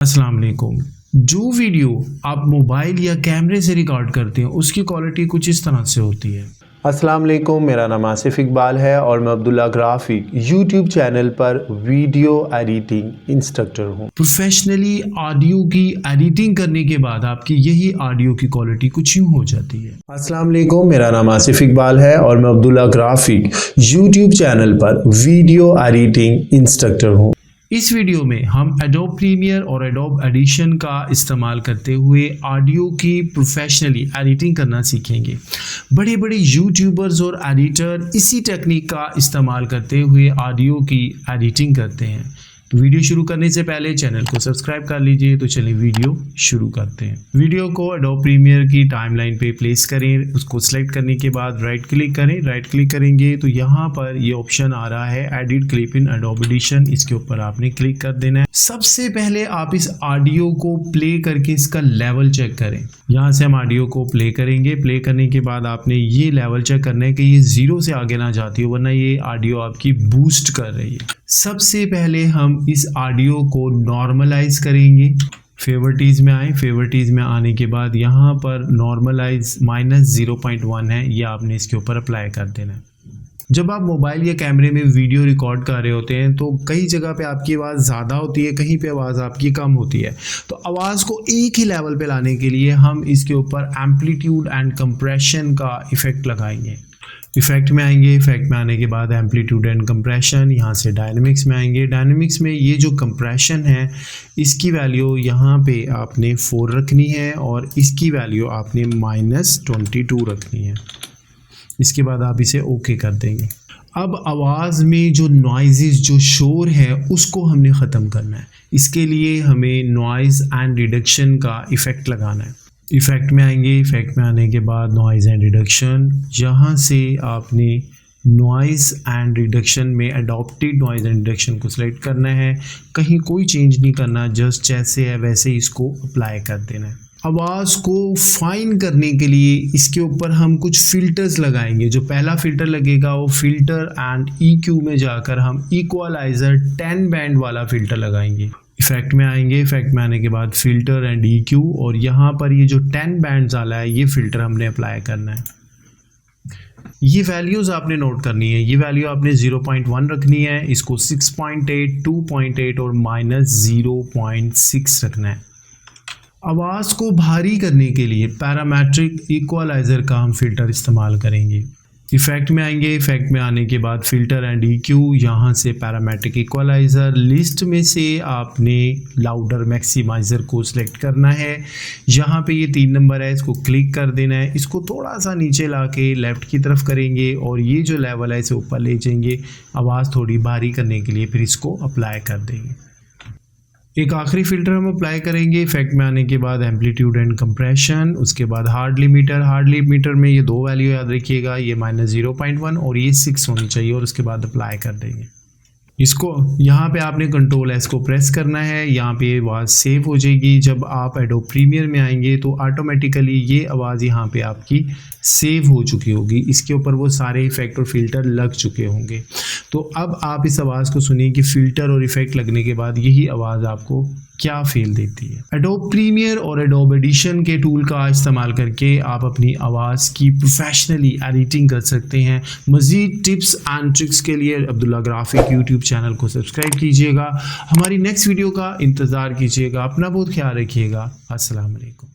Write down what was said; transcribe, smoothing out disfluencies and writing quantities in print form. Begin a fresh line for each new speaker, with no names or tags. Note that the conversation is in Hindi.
अस्सलाम वालेकुम। जो वीडियो आप मोबाइल या कैमरे से रिकॉर्ड करते हैं उसकी क्वालिटी कुछ इस तरह से होती है।
अस्सलाम वालेकुम, मेरा नाम आसिफ इकबाल है और मैं अब्दुल्ला ग्राफिक यूट्यूब चैनल पर वीडियो एडिटिंग इंस्ट्रक्टर हूँ।
प्रोफेशनली ऑडियो की एडिटिंग करने के बाद आपकी यही ऑडियो की क्वालिटी कुछ यूँ हो जाती है।
अस्सलाम वालेकुम, मेरा नाम आसिफ इकबाल है और मैं अब्दुल्ला ग्राफिक यूट्यूब चैनल पर वीडियो एडिटिंग इंस्ट्रक्टर हूँ।
इस वीडियो में हम एडोब प्रीमियर और एडोब एडिशन का इस्तेमाल करते हुए ऑडियो की प्रोफेशनली एडिटिंग करना सीखेंगे। बड़े बड़े यूट्यूबर्स और एडिटर इसी टेक्निक का इस्तेमाल करते हुए ऑडियो की एडिटिंग करते हैं। तो वीडियो शुरू करने से पहले चैनल को सब्सक्राइब कर लीजिए। तो चलिए वीडियो शुरू करते हैं। वीडियो को एडोब प्रीमियर की टाइमलाइन पे प्लेस करें। उसको सिलेक्ट करने के बाद राइट क्लिक करें। राइट क्लिक करेंगे तो यहाँ पर ये ऑप्शन आ रहा है एडिट क्लिप इन एडोब एडिशन। इसके ऊपर आपने क्लिक कर देना है। सबसे पहले आप इस ऑडियो को प्ले करके इसका लेवल चेक करें। यहाँ से हम ऑडियो को प्ले करेंगे। प्ले करने के बाद आपने ये लेवल चेक करना है कि ये 0 से आगे ना जाती हो, वरना ये ऑडियो आपकी बूस्ट कर रही है। सबसे पहले हम इस ऑडियो को नॉर्मलाइज करेंगे। फेवरेटीज में आए। फेवरेटीज में आने के बाद यहाँ पर नॉर्मलाइज -0.1 है, ये आपने इसके ऊपर अप्लाई कर देना है। जब आप मोबाइल या कैमरे में वीडियो रिकॉर्ड कर रहे होते हैं तो कई जगह पे आपकी आवाज़ ज़्यादा होती है, कहीं पे आवाज़ आपकी कम होती है। तो आवाज़ को एक ही लेवल पे लाने के लिए हम इसके ऊपर एम्पलीट्यूड एंड कंप्रेशन का इफ़ेक्ट लगाएंगे। इफेक्ट में आएंगे। इफेक्ट में आने के बाद एम्पलीट्यूड एंड कंप्रेशन, यहाँ से डायनेमिक्स में आएंगे। डायनेमिक्स में ये जो कंप्रेशन है इसकी वैल्यू यहाँ पे आपने 4 रखनी है और इसकी वैल्यू आपने -22 रखनी है। इसके बाद आप इसे ओके कर देंगे। अब आवाज़ में जो नॉइज़, जो शोर है, उसको हमने ख़त्म करना है। इसके लिए हमें नॉइज़ एंड रिडक्शन का इफ़ेक्ट लगाना है। इफ़ेक्ट में आएंगे। इफ़ेक्ट में आने के बाद नॉइज़ एंड रिडक्शन, यहाँ से आपने नॉइज़ एंड रिडक्शन में अडॉप्टेड नॉइज़ एंड रिडक्शन को सिलेक्ट करना है। कहीं कोई चेंज नहीं करना, जस्ट जैसे है वैसे इसको अप्लाई कर देना है। आवाज़ को फाइन करने के लिए इसके ऊपर हम कुछ फ़िल्टर्स लगाएंगे। जो पहला फ़िल्टर लगेगा वो फ़िल्टर एंड EQ में जाकर हम इक्वलाइज़र 10 बैंड वाला फ़िल्टर लगाएंगे। इफेक्ट में आएंगे। इफेक्ट में आने के बाद फ़िल्टर एंड EQ, और यहाँ पर ये जो 10 बैंड्स वाला है ये फ़िल्टर हमने अप्लाई करना है। ये वैल्यूज़ आपने नोट करनी है। ये वैल्यू आपने 0.1 रखनी है, इसको 6.8, 2.8 और -0.6 रखना है। आवाज़ को भारी करने के लिए पैरामेट्रिक इक्वलाइज़र का हम फ़िल्टर इस्तेमाल करेंगे। इफ़ेक्ट में आएंगे। इफ़ेक्ट में आने के बाद फ़िल्टर एंड EQ, यहाँ से पैरामेट्रिक इक्वलाइज़र। लिस्ट में से आपने लाउडर मैक्सिमाइज़र को सिलेक्ट करना है। यहाँ पे ये 3 नंबर है, इसको क्लिक कर देना है। इसको थोड़ा सा नीचे ला के लेफ़्ट की तरफ करेंगे और ये जो लेवल है इसे ऊपर ले जाएंगे आवाज़ थोड़ी भारी करने के लिए, फिर इसको अप्लाई कर देंगे। एक आखिरी फ़िल्टर हम अप्लाई करेंगे। इफेक्ट में आने के बाद एम्पलीट्यूड एंड कंप्रेशन, उसके बाद हार्ड लिमिटर। हार्ड लिमिटर में ये 2 वैल्यू याद रखिएगा, ये -0.1 और ये 6 होनी चाहिए, और उसके बाद अप्लाई कर देंगे। इसको यहाँ पे आपने कंट्रोल S को प्रेस करना है। यहाँ पे आवाज़ सेव हो जाएगी। जब आप एडोब प्रीमियर में आएंगे तो ऑटोमेटिकली ये आवाज़ यहाँ पे आपकी सेव हो चुकी होगी। इसके ऊपर वो सारे इफ़ेक्ट और फ़िल्टर लग चुके होंगे। तो अब आप इस आवाज़ को सुनिए कि फ़िल्टर और इफ़ेक्ट लगने के बाद यही आवाज़ आपको क्या फील देती है। एडोब प्रीमियर और एडोब एडिशन के टूल का इस्तेमाल करके आप अपनी आवाज़ की प्रोफेशनली एडिटिंग कर सकते हैं। मज़ीद टिप्स एंड ट्रिक्स के लिए अब्दुल्ला ग्राफिक यूट्यूब चैनल को सब्सक्राइब कीजिएगा। हमारी नेक्स्ट वीडियो का इंतज़ार कीजिएगा। अपना बहुत ख्याल रखिएगा। अस्सलाम वालेकुम।